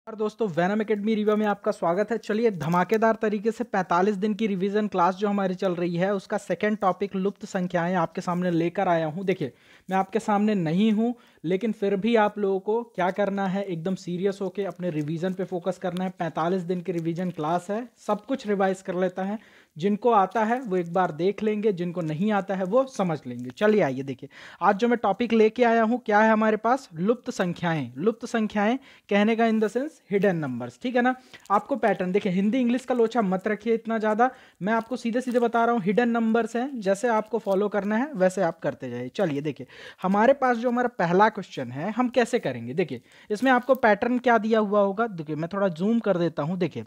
और दोस्तों Venom academy Rewa में आपका स्वागत है। चलिए धमाकेदार तरीके से 45 दिन की रिवीजन क्लास जो हमारी चल रही है उसका सेकंड टॉपिक लुप्त संख्याएं आपके सामने लेकर आया हूं। देखिए मैं आपके सामने नहीं हूं लेकिन फिर भी आप लोगों को क्या करना है, एकदम सीरियस होकर अपने रिवीजन पे फोकस करना है। 45 दिन की रिवीजन क्लास है, सब कुछ रिवाइज कर लेता है। जिनको आता है वो एक बार देख लेंगे, जिनको नहीं आता है वो समझ लेंगे। चलिए आइए देखिए आज जो मैं टॉपिक लेके आया हूं क्या है हमारे पास, लुप्त संख्याएं। लुप्त संख्याएं कहने का in the sense hidden numbers, ठीक है ना। आपको पैटर्न देखिए, हिंदी इंग्लिश का लोचा मत रखिए इतना ज्यादा, मैं आपको सीधे सीधे बता रहा हूं हिडन नंबर्स हैं, जैसे आपको फॉलो करना है वैसे आप करते जाइए। चलिए देखिए हमारे पास जो हमारा पहला क्वेश्चन है हम कैसे करेंगे। देखिए इसमें आपको पैटर्न क्या दिया हुआ होगा, देखिए मैं थोड़ा जूम कर देता हूं। देखिए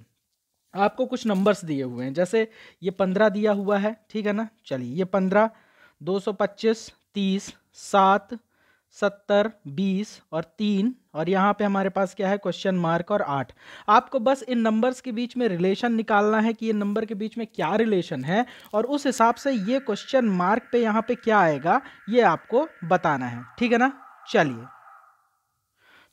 आपको कुछ नंबर्स दिए हुए हैं, जैसे ये 15 दिया हुआ है, ठीक है ना। चलिए ये 15, 225, 30, 7, 70, 20 और 3, और यहाँ पे हमारे पास क्या है क्वेश्चन मार्क और 8। आपको बस इन नंबर्स के बीच में रिलेशन निकालना है कि ये नंबर के बीच में क्या रिलेशन है, और उस हिसाब से ये क्वेश्चन मार्क पे यहाँ पे क्या आएगा ये आपको बताना है, ठीक है ना।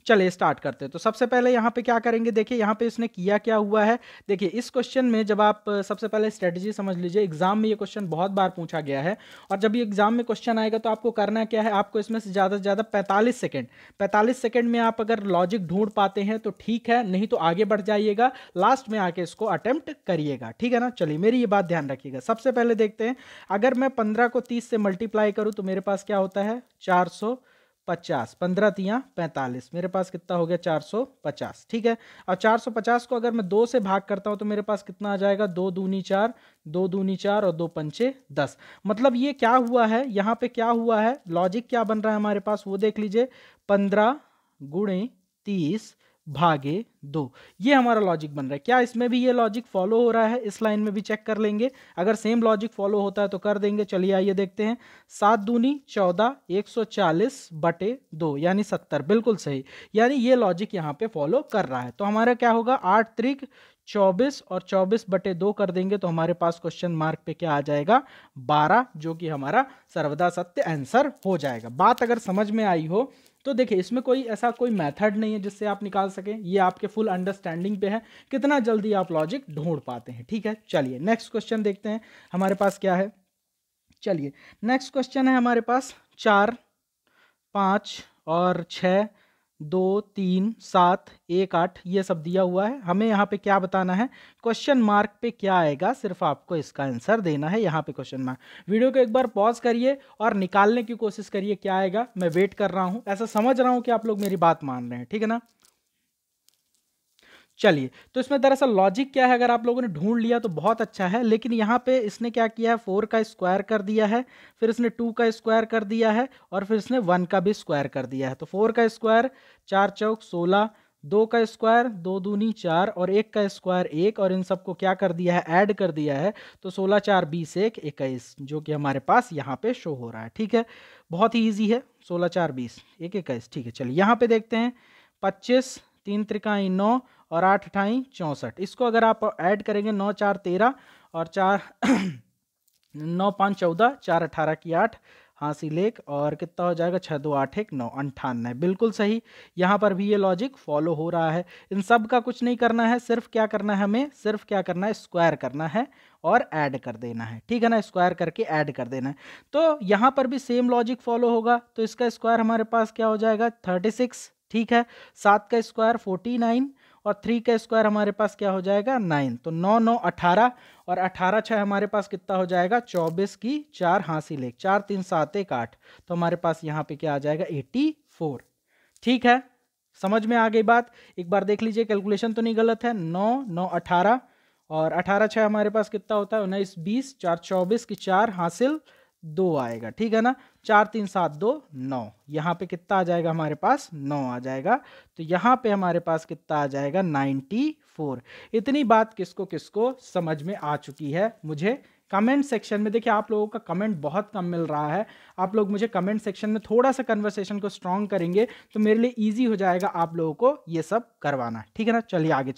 चलिए स्टार्ट करते हैं। तो सबसे पहले यहाँ पे क्या करेंगे, देखिए यहाँ पे इसने किया क्या हुआ है। देखिए इस क्वेश्चन में जब आप सबसे पहले स्ट्रेटजी समझ लीजिए, एग्जाम में ये क्वेश्चन बहुत बार पूछा गया है, और जब ये एग्जाम में क्वेश्चन आएगा तो आपको करना क्या है, आपको इसमें से ज़्यादा 45 सेकेंड में आप अगर लॉजिक ढूंढ पाते हैं तो ठीक है, नहीं तो आगे बढ़ जाइएगा, लास्ट में आके इसको अटेम्प्ट करिएगा, ठीक है ना। चलिए मेरी ये बात ध्यान रखिएगा। सबसे पहले देखते हैं, अगर मैं 15 को 30 से मल्टीप्लाई करूं तो मेरे पास क्या होता है 450, 15 तियाँ 45, मेरे पास कितना हो गया 450, ठीक है। और 450 को अगर मैं 2 से भाग करता हूं तो मेरे पास कितना आ जाएगा, 2 दूनी 4, 2 दूनी 4 और 2 पंचे 10। मतलब ये क्या हुआ है, यहाँ पे क्या हुआ है, लॉजिक क्या बन रहा है हमारे पास वो देख लीजिए, 15 गुणे 30 भागे 2, ये हमारा लॉजिक बन रहा है। क्या इसमें भी ये लॉजिक फॉलो हो रहा है, इस लाइन में भी चेक कर लेंगे, अगर सेम लॉजिक फॉलो होता है तो कर देंगे। चलिए आइए देखते हैं, 7 दूनी 14, 140 बटे 2 यानी 70, बिल्कुल सही, यानी ये लॉजिक यहाँ पे फॉलो कर रहा है। तो हमारा क्या होगा 8 त्रिक 24 और 24 बटे 2 कर देंगे तो हमारे पास क्वेश्चन मार्क पे क्या आ जाएगा 12, जो कि हमारा सर्वदा सत्य आंसर हो जाएगा। बात अगर समझ में आई हो तो देखिए इसमें कोई ऐसा कोई मेथड नहीं है जिससे आप निकाल सकें, ये आपके फुल अंडरस्टैंडिंग पे है कितना जल्दी आप लॉजिक ढूंढ पाते हैं, ठीक है। चलिए नेक्स्ट क्वेश्चन देखते हैं हमारे पास क्या है। चलिए नेक्स्ट क्वेश्चन है हमारे पास 4, 5 और 6, 2, 3, 7, 1, 8 ये सब दिया हुआ है। हमें यहाँ पे क्या बताना है, क्वेश्चन मार्क पे क्या आएगा, सिर्फ आपको इसका आंसर देना है। यहाँ पे क्वेश्चन मार्क, वीडियो को एक बार पॉज करिए और निकालने की कोशिश करिए क्या आएगा। मैं वेट कर रहा हूँ, ऐसा समझ रहा हूँ कि आप लोग मेरी बात मान रहे हैं, ठीक है ना। चलिए तो इसमें दरअसल लॉजिक क्या है, अगर आप लोगों ने ढूंढ लिया तो बहुत अच्छा है, लेकिन यहाँ पे इसने क्या किया है 4 का स्क्वायर कर दिया है, फिर इसने 2 का स्क्वायर कर दिया है, और फिर इसने 1 का भी स्क्वायर कर दिया है। तो 4 का स्क्वायर 4 चौक 16, 2 का स्क्वायर 2 दूनी 4 और 1 का स्क्वायर 1, और इन सबको क्या कर दिया है ऐड कर दिया है, तो 16 4 20 1 21, जो कि हमारे पास यहाँ पे शो हो रहा है, ठीक है। बहुत ही ईजी है, 16 4 20 1 21, ठीक है। चलिए यहाँ पे देखते हैं 25, 3 त्रिकाई 9 और 8 अठाई 64, इसको अगर आप ऐड करेंगे 9 4 13 और 4 9 5 14, 4 18 की 8 हासिल 1, और कितना हो जाएगा 6 2 8 1 9 98, बिल्कुल सही। यहाँ पर भी ये लॉजिक फॉलो हो रहा है। इन सब का कुछ नहीं करना है, सिर्फ क्या करना है हमें, सिर्फ क्या करना है स्क्वायर करना है और ऐड कर देना है, ठीक है ना, स्क्वायर करके ऐड कर देना है। तो यहाँ पर भी सेम लॉजिक फॉलो होगा, तो इसका स्क्वायर हमारे पास क्या हो जाएगा 36, ठीक है। 7 का स्क्वायर 49 और 3 का स्क्वायर हमारे पास क्या हो जाएगा 9, तो 9 9 18 और 18 6 हमारे पास कितना हो जाएगा 24 की 4 हासिल 1, 4 3 7 1 8, तो हमारे पास यहाँ पे क्या आ जाएगा 84, ठीक है। समझ में आ गई बात, एक बार देख लीजिए कैलकुलेशन तो नहीं गलत है, 9 9 18 और 18 6 हमारे पास कितना होता है 19 20, 4 24 की 4 हासिल 2 आएगा, ठीक है ना। 4 3 7 2 9, यहाँ पे कितना आ जाएगा हमारे पास 9 आ जाएगा, तो यहाँ पे हमारे पास कितना आ जाएगा 94। इतनी बात किसको किसको समझ में आ चुकी है मुझे कमेंट सेक्शन में, देखिए आप लोगों का कमेंट बहुत कम मिल रहा है, आप लोग मुझे कमेंट सेक्शन में थोड़ा सा कन्वर्सेशन को स्ट्रॉन्ग करेंगे तो मेरे लिए ईजी हो जाएगा आप लोगों को ये सब करवाना, ठीक है ना। चलिए आगे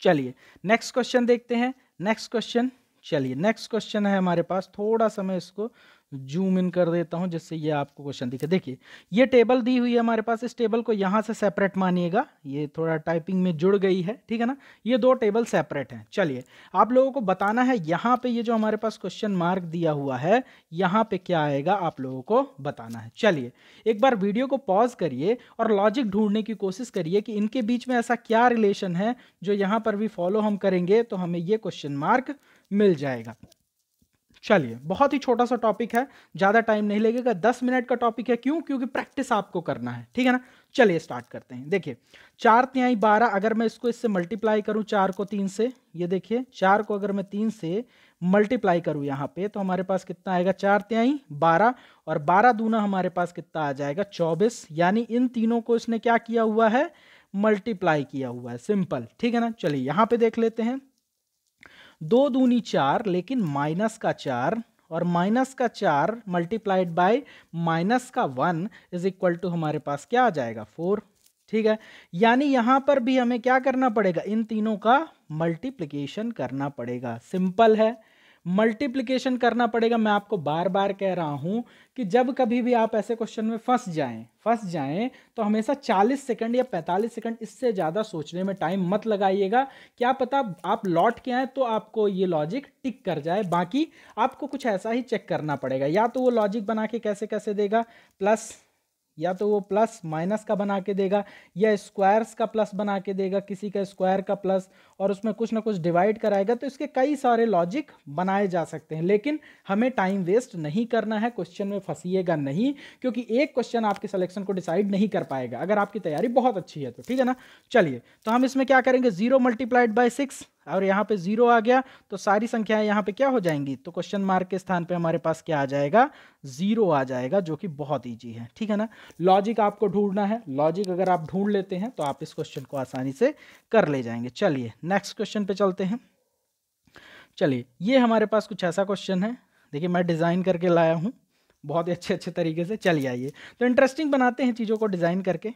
चलिए नेक्स्ट क्वेश्चन देखते हैं। नेक्स्ट क्वेश्चन, चलिए नेक्स्ट क्वेश्चन है हमारे पास, थोड़ा सा मैं इसको जूम इन कर देता हूं जिससे ये आपको क्वेश्चन दिखे। देखिए ये टेबल दी हुई है हमारे पास, इस टेबल को यहाँ से सेपरेट मानिएगा, ये थोड़ा टाइपिंग में जुड़ गई है, ठीक है ना। ये दो टेबल सेपरेट हैं। चलिए आप लोगों को बताना है यहाँ पे ये जो हमारे पास क्वेश्चन मार्क दिया हुआ है यहाँ पे क्या आएगा, आप लोगों को बताना है। चलिए एक बार वीडियो को पॉज करिए और लॉजिक ढूंढने की कोशिश करिए कि इनके बीच में ऐसा क्या रिलेशन है जो यहाँ पर भी फॉलो हम करेंगे तो हमें ये क्वेश्चन मार्क मिल जाएगा। चलिए बहुत ही छोटा सा टॉपिक है, ज़्यादा टाइम नहीं लगेगा, 10 मिनट का टॉपिक है। क्यों? क्योंकि प्रैक्टिस आपको करना है, ठीक है ना। चलिए स्टार्ट करते हैं। देखिए 4 तिहाई 12, अगर मैं इसको इससे मल्टीप्लाई करूं 4 को 3 से, ये देखिए 4 को अगर मैं 3 से मल्टीप्लाई करूं यहाँ पे तो हमारे पास कितना आएगा, 4 तिहाई 12 और 12 दूना हमारे पास कितना आ जाएगा 24। यानी इन तीनों को इसने क्या किया हुआ है, मल्टीप्लाई किया हुआ है, सिंपल, ठीक है ना। चलिए यहाँ पे देख लेते हैं, 2 दूनी 4 लेकिन माइनस का 4 और माइनस का 4 मल्टीप्लाइड बाय माइनस का 1 इज इक्वल टू हमारे पास क्या आ जाएगा 4, ठीक है। यानी यहां पर भी हमें क्या करना पड़ेगा, इन तीनों का मल्टीप्लिकेशन करना पड़ेगा, सिंपल है, मल्टीप्लिकेशन करना पड़ेगा। मैं आपको बार बार कह रहा हूं कि जब कभी भी आप ऐसे क्वेश्चन में फंस जाएं तो हमेशा 40 सेकंड या 45 सेकंड इससे ज़्यादा सोचने में टाइम मत लगाइएगा। क्या पता आप लौट के आए तो आपको ये लॉजिक टिक कर जाए। बाकी आपको कुछ ऐसा ही चेक करना पड़ेगा, या तो वो लॉजिक बना के कैसे कैसे देगा, प्लस या तो वो प्लस माइनस का बना के देगा या स्क्वायर्स का प्लस बना के देगा, किसी का स्क्वायर का प्लस, और उसमें कुछ ना कुछ डिवाइड कराएगा। तो इसके कई सारे लॉजिक बनाए जा सकते हैं, लेकिन हमें टाइम वेस्ट नहीं करना है, क्वेश्चन में फंसिएगा नहीं, क्योंकि एक क्वेश्चन आपके सिलेक्शन को डिसाइड नहीं कर पाएगा अगर आपकी तैयारी बहुत अच्छी है तो, ठीक है ना। चलिए तो हम इसमें क्या करेंगे, 0 मल्टीप्लाइड बाय 6 और यहाँ पे 0 आ गया तो सारी संख्याएं यहाँ पे क्या हो जाएंगी, तो क्वेश्चन मार्क के स्थान पे हमारे पास क्या आ जाएगा, 0 आ जाएगा, जो कि बहुत ईजी है, ठीक है ना। लॉजिक आपको ढूंढना है, लॉजिक अगर आप ढूंढ लेते हैं तो आप इस क्वेश्चन को आसानी से कर ले जाएंगे। चलिए नेक्स्ट क्वेश्चन पे चलते हैं। चलिए ये हमारे पास कुछ ऐसा क्वेश्चन है, देखिए मैं डिज़ाइन करके लाया हूँ बहुत ही अच्छे तरीके से। चलिए आइए तो इंटरेस्टिंग बनाते हैं चीज़ों को डिज़ाइन करके।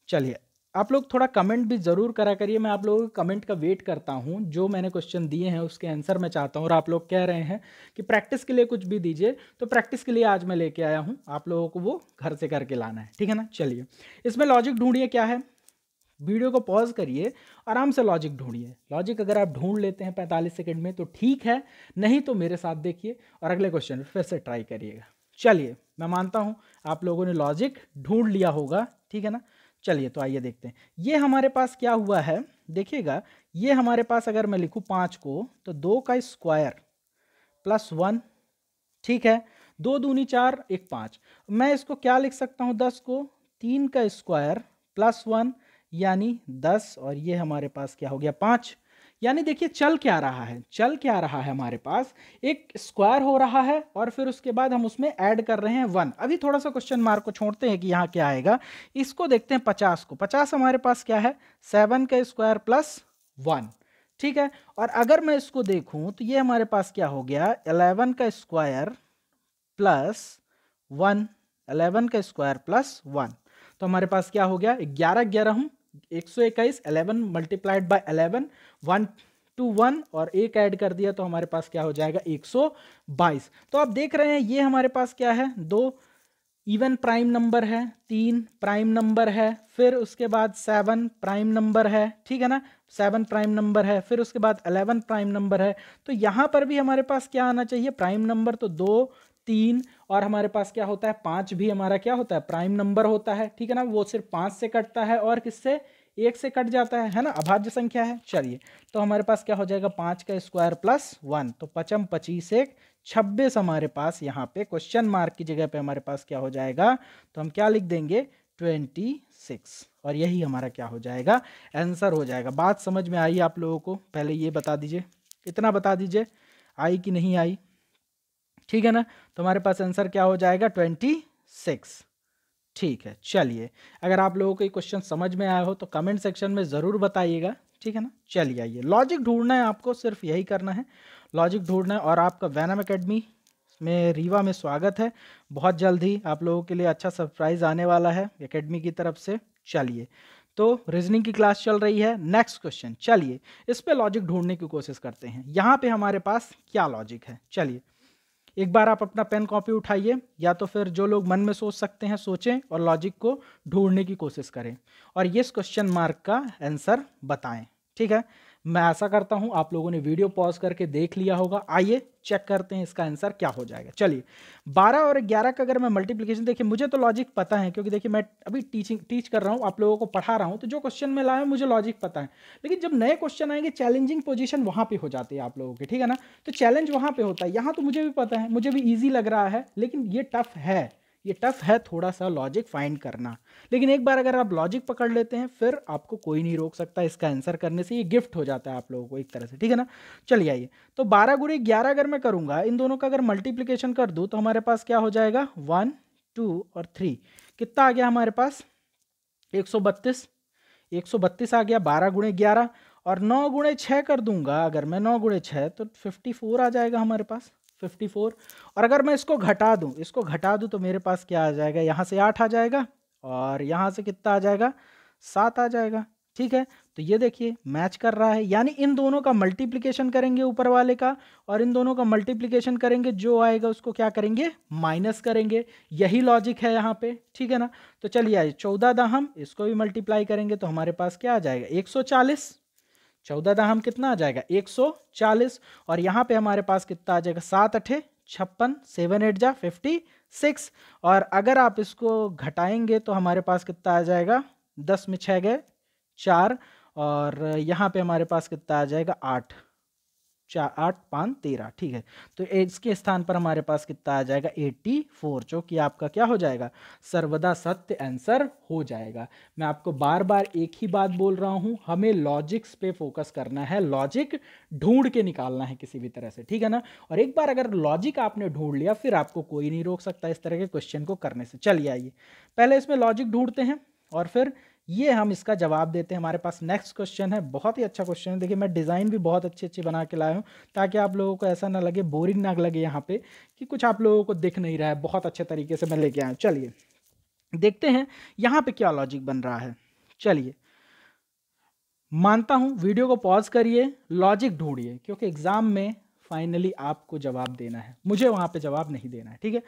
चलिए आप लोग थोड़ा कमेंट भी ज़रूर करा करिए, मैं आप लोगों के कमेंट का वेट करता हूँ। जो मैंने क्वेश्चन दिए हैं उसके आंसर मैं चाहता हूँ, और आप लोग कह रहे हैं कि प्रैक्टिस के लिए कुछ भी दीजिए, तो प्रैक्टिस के लिए आज मैं लेके आया हूँ, आप लोगों को वो घर से करके लाना है, ठीक है ना। चलिए इसमें लॉजिक ढूंढिए क्या है, वीडियो को पॉज करिए, आराम से लॉजिक ढूंढिए। लॉजिक अगर आप ढूंढ लेते हैं 45 सेकंड में तो ठीक है, नहीं तो मेरे साथ देखिए और अगले क्वेश्चन फिर से ट्राई करिएगा। चलिए मैं मानता हूँ आप लोगों ने लॉजिक ढूंढ लिया होगा, ठीक है ना। चलिए तो आइए देखते हैं ये हमारे पास क्या हुआ है। देखिएगा ये हमारे पास अगर मैं लिखूँ 5 को तो 2 का स्क्वायर प्लस 1, ठीक है, 2 दूनी 4 1 5। मैं इसको क्या लिख सकता हूँ, 10 को 3 का स्क्वायर प्लस 1 यानी 10, और ये हमारे पास क्या हो गया 5। यानी देखिए चल क्या रहा है हमारे पास, एक स्क्वायर हो रहा है और फिर उसके बाद हम उसमें ऐड कर रहे हैं 1। अभी थोड़ा सा क्वेश्चन मार्क को छोड़ते हैं कि यहाँ क्या आएगा, इसको देखते हैं 50 को। 50 हमारे पास क्या है, 7 का स्क्वायर प्लस 1, ठीक है। और अगर मैं इसको देखूं तो ये हमारे पास क्या हो गया, 11 का स्क्वायर प्लस 1, 11 का स्क्वायर प्लस 1, तो हमारे पास क्या हो गया 11 11 121, 11 मल्टीप्लाइड बाय 11, 1 to 1 और एक ऐड कर दिया तो हमारे पास क्या हो जाएगा 122। तो आप देख रहे हैं ये हमारे पास क्या है, 2 इवन प्राइम नंबर है, 3 प्राइम नंबर है, फिर उसके बाद 7 प्राइम नंबर है, ठीक है ना, 7 प्राइम नंबर है, फिर उसके बाद 11 प्राइम नंबर है। तो यहाँ पर भी हमारे पास क्या आना चाहिए, प्राइम नंबर, तो 2 3 और हमारे पास क्या होता है 5 भी हमारा क्या होता है प्राइम नंबर होता है, ठीक है ना। वो सिर्फ 5 से कटता है और किससे, 1 से कट जाता है ना, अभाज्य संख्या है। चलिए तो हमारे पास क्या हो जाएगा 5 का स्क्वायर प्लस 1, तो 5 25 1 26 हमारे पास यहाँ पे क्वेश्चन मार्क की जगह पे हमारे पास क्या हो जाएगा, तो हम क्या लिख देंगे 26, और यही हमारा क्या हो जाएगा आंसर हो जाएगा। बात समझ में आई आप लोगों को, पहले ये बता दीजिए, इतना बता दीजिए आई कि नहीं आई, ठीक है ना। तो हमारे पास आंसर क्या हो जाएगा 26, ठीक है। चलिए अगर आप लोगों को ये क्वेश्चन समझ में आया हो तो कमेंट सेक्शन में ज़रूर बताइएगा, ठीक है ना। चलिए आइए लॉजिक ढूंढना है आपको, सिर्फ यही करना है, लॉजिक ढूंढना है। और आपका वैनम एकेडमी में रीवा में स्वागत है, बहुत जल्द ही आप लोगों के लिए अच्छा सरप्राइज़ आने वाला है एकेडमी की तरफ से। चलिए तो रीजनिंग की क्लास चल रही है, नेक्स्ट क्वेश्चन, चलिए इस पे लॉजिक ढूंढने की कोशिश करते हैं। यहाँ पे हमारे पास क्या लॉजिक है, चलिए एक बार आप अपना पेन कॉपी उठाइए, या तो फिर जो लोग मन में सोच सकते हैं सोचें और लॉजिक को ढूंढने की कोशिश करें और ये क्वेश्चन मार्क का आंसर बताएं। ठीक है, मैं आशा करता हूं आप लोगों ने वीडियो पॉज करके देख लिया होगा। आइए चेक करते हैं इसका आंसर क्या हो जाएगा। चलिए 12 और 11 का अगर मैं मल्टीप्लिकेशन, देखिए मुझे तो लॉजिक पता है क्योंकि देखिए मैं अभी टीच कर रहा हूं, आप लोगों को पढ़ा रहा हूं, तो जो क्वेश्चन में लाया मुझे लॉजिक पता है। लेकिन जब नए क्वेश्चन आएंगे चैलेंजिंग पोजीशन वहां पे हो जाती है आप लोगों की, ठीक है ना। तो चैलेंज वहां पे होता है, यहाँ तो मुझे भी पता है, मुझे भी ईजी लग रहा है, लेकिन ये टफ है, ये टफ है थोड़ा सा लॉजिक फाइंड करना। लेकिन एक बार अगर आप लॉजिक पकड़ लेते हैं फिर आपको कोई नहीं रोक सकता इसका आंसर करने से, ये गिफ्ट हो जाता है आप लोगों को एक तरह से, ठीक है ना। चलिए आइए, तो 12 गुणे 11 अगर मैं करूंगा, इन दोनों का अगर मल्टीप्लिकेशन कर दूं तो हमारे पास क्या हो जाएगा, 1 2 और 3, कितना आ गया हमारे पास 132, 132 आ गया 12 गुणे 11। और 9 गुणे 6 कर दूंगा अगर मैं, 9 गुणे 6 तो 54 आ जाएगा हमारे पास, 54। और अगर मैं इसको घटा दूं, इसको घटा दूं तो मेरे पास क्या आ जाएगा, यहाँ से 8 आ जाएगा और यहाँ से कितना आ जाएगा, 7 आ जाएगा। ठीक है, तो ये देखिए मैच कर रहा है, यानी इन दोनों का मल्टीप्लिकेशन करेंगे ऊपर वाले का, और इन दोनों का मल्टीप्लिकेशन करेंगे, जो आएगा उसको क्या करेंगे, माइनस करेंगे। यही लॉजिक है यहाँ पे, ठीक है ना। तो चलिए आइए 14 दाहम, इसको भी मल्टीप्लाई करेंगे तो हमारे पास क्या आ जाएगा, 140। 14 दाहम कितना आ जाएगा, 140। और यहाँ पे हमारे पास कितना आ जाएगा, 7 अठे 56, 7 8 जा 56। और अगर आप इसको घटाएंगे तो हमारे पास कितना आ जाएगा, 10 में 6 गए 4, और यहाँ पे हमारे पास कितना आ जाएगा 8, 4 8 5 13। ठीक है, तो इसके स्थान पर हमारे पास कितना आ जाएगा 84, जो कि आपका क्या हो जाएगा, सर्वदा सत्य आंसर हो जाएगा। मैं आपको बार बार एक ही बात बोल रहा हूं, हमें लॉजिक्स पे फोकस करना है, लॉजिक ढूंढ के निकालना है किसी भी तरह से, ठीक है ना। और एक बार अगर लॉजिक आपने ढूंढ लिया फिर आपको कोई नहीं रोक सकता इस तरह के क्वेश्चन को करने से। चलिए आइए पहले इसमें लॉजिक ढूंढते हैं और फिर ये हम इसका जवाब देते हैं। हमारे पास नेक्स्ट क्वेश्चन है, बहुत ही अच्छा क्वेश्चन है। देखिए मैं डिज़ाइन भी बहुत अच्छी अच्छी बना के लाया हूँ ताकि आप लोगों को ऐसा ना लगे, बोरिंग ना लगे यहाँ पे कि कुछ आप लोगों को दिख नहीं रहा है, बहुत अच्छे तरीके से मैं लेके आया हूँ। चलिए देखते हैं यहाँ पे क्या लॉजिक बन रहा है। चलिए मानता हूँ, वीडियो को पॉज करिए, लॉजिक ढूंढिए, क्योंकि एग्जाम में फाइनली आपको जवाब देना है, मुझे वहाँ पे जवाब नहीं देना है, ठीक है।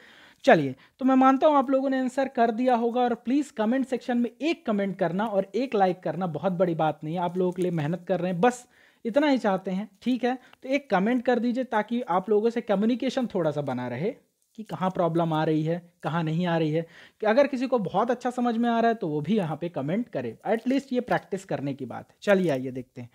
चलिए तो मैं मानता हूं आप लोगों ने आंसर कर दिया होगा, और प्लीज कमेंट सेक्शन में एक कमेंट करना और एक लाइक करना, बहुत बड़ी बात नहीं है, आप लोगों के लिए मेहनत कर रहे हैं, बस इतना ही चाहते हैं, ठीक है। तो एक कमेंट कर दीजिए ताकि आप लोगों से कम्युनिकेशन थोड़ा सा बना रहे कि कहाँ प्रॉब्लम आ रही है, कहाँ नहीं आ रही है। कि अगर किसी को बहुत अच्छा समझ में आ रहा है तो वो भी यहाँ पे कमेंट करे, एटलीस्ट ये प्रैक्टिस करने की बात है। चलिए आइए देखते हैं,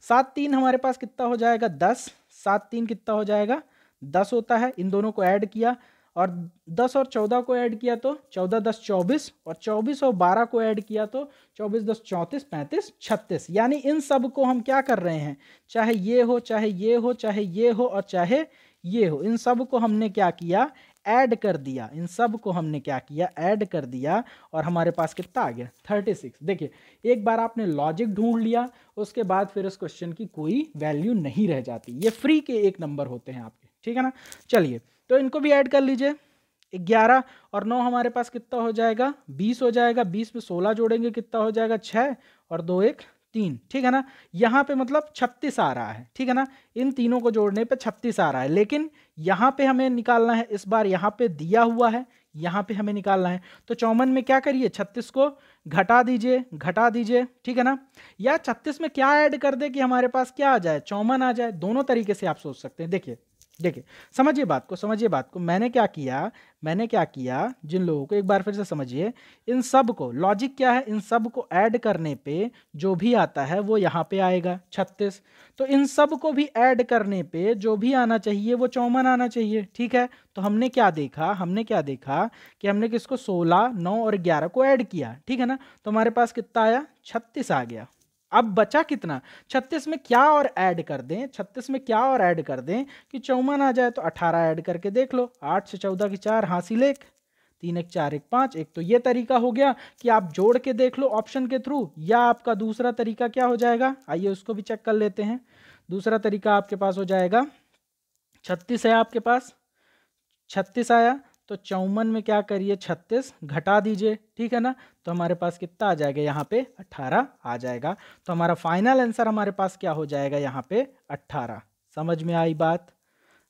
7 3 हमारे पास कितना हो जाएगा, 10, 7 3 कितना हो जाएगा, 10 होता है। इन दोनों को ऐड किया और 10 और 14 को ऐड किया तो 14 10 24, और 24 और 12 को ऐड किया तो 24 10 34 35 36। यानी इन सब को हम क्या कर रहे हैं, चाहे ये हो चाहे ये हो चाहे ये हो और चाहे ये हो, इन सब को हमने क्या किया, ऐड कर दिया। इन सब को हमने क्या किया, ऐड कर दिया, और हमारे पास कितना आ गया 36। देखिए एक बार आपने लॉजिक ढूंढ लिया, उसके बाद फिर इस क्वेश्चन की कोई वैल्यू नहीं रह जाती, ये फ्री के एक नंबर होते हैं आपके, ठीक है ना। चलिए तो इनको भी ऐड कर लीजिए, 11 और 9 हमारे पास कितना हो जाएगा, 20 हो जाएगा। 20 में 16 जोड़ेंगे कितना हो जाएगा, 6, और 2 1 3, ठीक है ना। यहाँ पे मतलब 36 आ रहा है, ठीक है ना। इन तीनों को जोड़ने पे 36 आ रहा है, लेकिन यहाँ पे हमें निकालना है, इस बार यहाँ पे दिया हुआ है, यहाँ पे हमें निकालना है। तो 54 में क्या करिए, 36 को घटा दीजिए, घटा दीजिए, ठीक है ना। या 36 में क्या ऐड कर दे कि हमारे पास क्या आ जाए, 54 आ जाए। दोनों तरीके से आप सोच सकते हैं। देखिए देखिए समझिए बात को, समझिए बात को। मैंने क्या किया, जिन लोगों को, एक बार फिर से समझिए, इन सब को, लॉजिक क्या है, इन सब को ऐड करने पे जो भी आता है वो यहाँ पे आएगा 36। तो इन सब को भी ऐड करने पे जो भी आना चाहिए वो 54 आना चाहिए, ठीक है। तो हमने क्या देखा कि हमने किसको 16 9 और 11 को ऐड किया, ठीक है ना। तो हमारे पास कितना आया, 36 आ गया। अब बचा कितना, 36 में क्या और ऐड कर दें, 36 में क्या और ऐड कर दें कि 54 आ जाए। तो 18 ऐड करके देख लो, 8 से 14 की 4, हासिल 1, 3 1 4 1 5। एक तो ये तरीका हो गया कि आप जोड़ के देख लो ऑप्शन के थ्रू, या आपका दूसरा तरीका क्या हो जाएगा, आइए उसको भी चेक कर लेते हैं। दूसरा तरीका आपके पास हो जाएगा, 36 है आपके पास, 36 आया तो 54 में क्या करिए, 36 घटा दीजिए, ठीक है ना। तो हमारे पास कितना आ जाएगा, यहाँ पे 18 आ जाएगा। तो हमारा फाइनल आंसर हमारे पास क्या हो जाएगा, यहाँ पे 18। समझ में आई बात,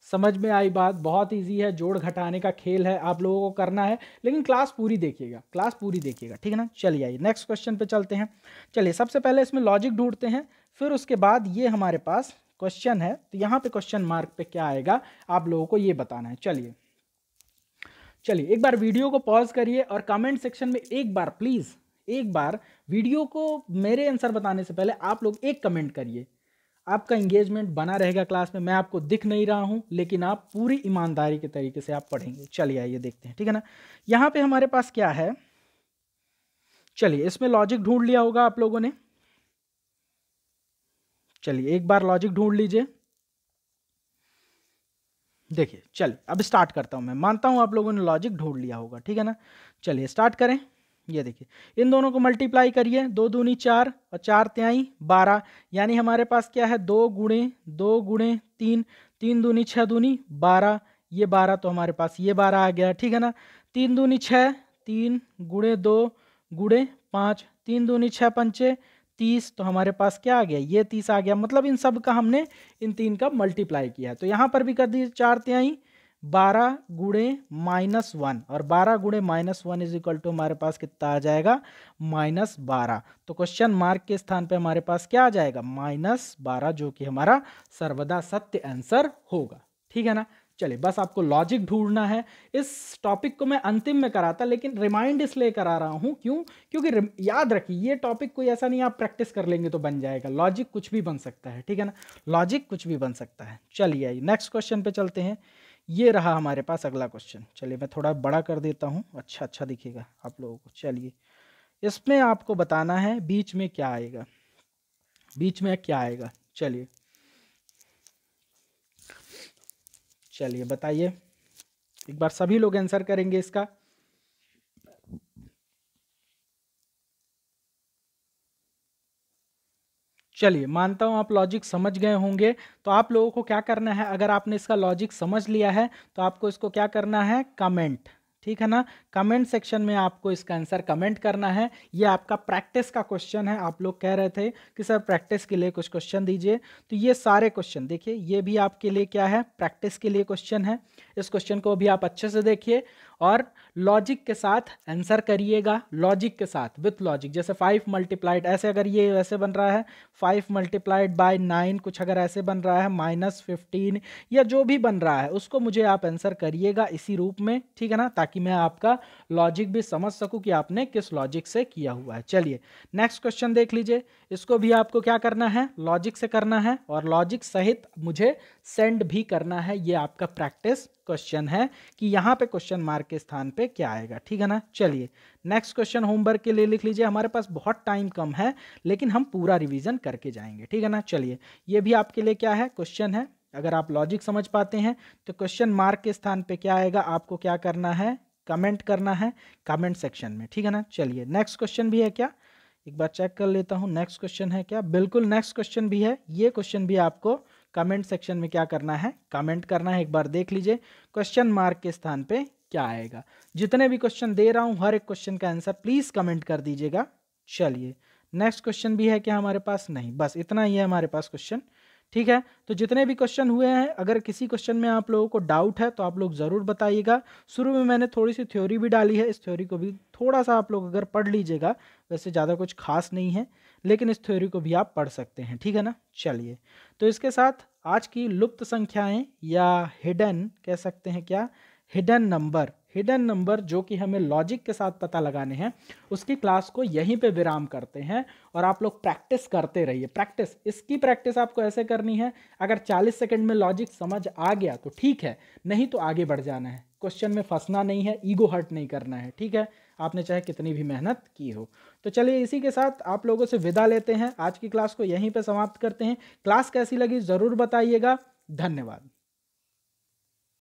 समझ में आई बात? बहुत इजी है, जोड़ घटाने का खेल है, आप लोगों को करना है, लेकिन क्लास पूरी देखिएगा, क्लास पूरी देखिएगा, ठीक है ना। चलिए आइए नेक्स्ट क्वेश्चन पे चलते हैं। चलिए सबसे पहले इसमें लॉजिक ढूंढते हैं, फिर उसके बाद ये हमारे पास क्वेश्चन है, तो यहाँ पे क्वेश्चन मार्क पे क्या आएगा आप लोगों को ये बताना है। चलिए एक बार वीडियो को पॉज करिए और कमेंट सेक्शन में एक बार प्लीज़, एक बार वीडियो को मेरे आंसर बताने से पहले आप लोग एक कमेंट करिए। आपका इंगेजमेंट बना रहेगा क्लास में। मैं आपको दिख नहीं रहा हूं, लेकिन आप पूरी ईमानदारी के तरीके से आप पढ़ेंगे। चलिए आइए देखते हैं, ठीक है ना। यहाँ पे हमारे पास क्या है, चलिए इसमें लॉजिक ढूंढ लिया होगा आप लोगों ने। चलिए एक बार लॉजिक ढूंढ लीजिए। देखिए चलिए अब स्टार्ट करता हूं। मैं मानता हूं आप लोगों ने लॉजिक ढूंढ लिया होगा, ठीक है ना। चलिए स्टार्ट करें। ये देखिए इन दोनों को मल्टीप्लाई करिए, 2 दूनी 4 और 4 तिहाई 12, यानी हमारे पास क्या है 2 गुणे 3, 3 दूनी 6 दूनी 12, ये 12 तो हमारे पास ये 12 आ गया, ठीक है ना। 3 दूनी 6, 3 गुणे 2 गुणे 5, 3 दूनी 6 पंचे 30, तो हमारे पास क्या आ गया ये 30 आ गया। मतलब इन सब का हमने इन 3 का मल्टीप्लाई किया, तो यहाँ पर भी कर दीजिए 4 तिहाई 12 गुणे -1, और 12 गुणे -1 इज इक्वल टू हमारे पास कितना आ जाएगा -12। तो क्वेश्चन मार्क के स्थान पे हमारे पास क्या आ जाएगा -12, जो कि हमारा सर्वदा सत्य आंसर होगा, ठीक है ना। चलिए बस आपको लॉजिक ढूंढना है। इस टॉपिक को मैं अंतिम में कराता, लेकिन रिमाइंड इसलिए करा रहा हूं क्योंकि याद रखिए ये टॉपिक कोई ऐसा नहीं आप प्रैक्टिस कर लेंगे तो बन जाएगा। लॉजिक कुछ भी बन सकता है, ठीक है ना, लॉजिक कुछ भी बन सकता है। चलिए आइए नेक्स्ट क्वेश्चन पे चलते हैं। ये रहा हमारे पास अगला क्वेश्चन। चलिए मैं थोड़ा बड़ा कर देता हूँ, अच्छा दिखेगा आप लोगों को। चलिए इसमें आपको बताना है बीच में क्या आएगा, बीच में क्या आएगा। चलिए बताइए, एक बार सभी लोग आंसर करेंगे इसका। चलिए मानता हूं आप लॉजिक समझ गए होंगे। तो आप लोगों को क्या करना है, अगर आपने इसका लॉजिक समझ लिया है तो आपको इसको क्या करना है, कमेंट, ठीक है ना। कमेंट सेक्शन में आपको इसका आंसर कमेंट करना है। ये आपका प्रैक्टिस का क्वेश्चन है। आप लोग कह रहे थे कि सर प्रैक्टिस के लिए कुछ क्वेश्चन दीजिए, तो ये सारे क्वेश्चन देखिए, ये भी आपके लिए क्या है, प्रैक्टिस के लिए क्वेश्चन है। इस क्वेश्चन को भी आप अच्छे से देखिए और लॉजिक के साथ आंसर करिएगा, लॉजिक के साथ विथ लॉजिक। जैसे 5 मल्टीप्लाइड ऐसे, अगर ये वैसे बन रहा है 5 मल्टीप्लाइड बाय 9, कुछ अगर ऐसे बन रहा है -15, या जो भी बन रहा है उसको मुझे आप आंसर करिएगा इसी रूप में, ठीक है ना, ताकि मैं आपका लॉजिक भी समझ सकूं कि आपने किस लॉजिक से किया हुआ है। चलिए नेक्स्ट क्वेश्चन देख लीजिए। इसको भी आपको क्या करना है, लॉजिक से करना है और लॉजिक सहित मुझे सेंड भी करना है। ये आपका प्रैक्टिस क्वेश्चन है कि यहाँ पे क्वेश्चन मार्क के स्थान पे क्या आएगा, ठीक है ना। चलिए नेक्स्ट क्वेश्चन होमवर्क के लिए लिख लीजिए। हमारे पास बहुत टाइम कम है, लेकिन हम पूरा रिवीजन करके जाएंगे, ठीक है ना। चलिए ये भी आपके लिए क्या है, क्वेश्चन है। अगर आप लॉजिक समझ पाते हैं तो क्वेश्चन मार्क के स्थान पे क्या आएगा, आपको क्या करना है, कमेंट करना है कमेंट सेक्शन में, ठीक है ना। चलिए नेक्स्ट क्वेश्चन भी है क्या, एक बार चेक कर लेता हूं नेक्स्ट क्वेश्चन है क्या। बिल्कुल नेक्स्ट क्वेश्चन भी है। ये क्वेश्चन भी आपको कमेंट सेक्शन में क्या करना है, कमेंट करना है। एक बार देख लीजिए क्वेश्चन मार्क के स्थान पे क्या आएगा। जितने भी क्वेश्चन दे रहा हूं हर एक क्वेश्चन का आंसर प्लीज कमेंट कर दीजिएगा। चलिए नेक्स्ट क्वेश्चन भी है क्या हमारे पास, नहीं, बस इतना ही है हमारे पास क्वेश्चन, ठीक है। तो जितने भी क्वेश्चन हुए हैं, अगर किसी क्वेश्चन में आप लोगों को डाउट है तो आप लोग ज़रूर बताइएगा। शुरू में मैंने थोड़ी सी थ्योरी भी डाली है, इस थ्योरी को भी थोड़ा सा आप लोग अगर पढ़ लीजिएगा, वैसे ज़्यादा कुछ खास नहीं है, लेकिन इस थ्योरी को भी आप पढ़ सकते हैं, ठीक है ना। चलिए तो इसके साथ आज की लुप्त संख्याएं या हिडन कह सकते हैं क्या, हिडन नंबर जो कि हमें लॉजिक के साथ पता लगाने हैं, उसकी क्लास को यहीं पे विराम करते हैं। और आप लोग प्रैक्टिस करते रहिए। इसकी प्रैक्टिस आपको ऐसे करनी है, अगर 40 सेकंड में लॉजिक समझ आ गया तो ठीक है, नहीं तो आगे बढ़ जाना है। क्वेश्चन में फंसना नहीं है, ईगो हर्ट नहीं करना है, ठीक है, आपने चाहे कितनी भी मेहनत की हो। तो चलिए इसी के साथ आप लोगों से विदा लेते हैं। आज की क्लास को यहीं पे समाप्त करते हैं। क्लास कैसी लगी ज़रूर बताइएगा। धन्यवाद।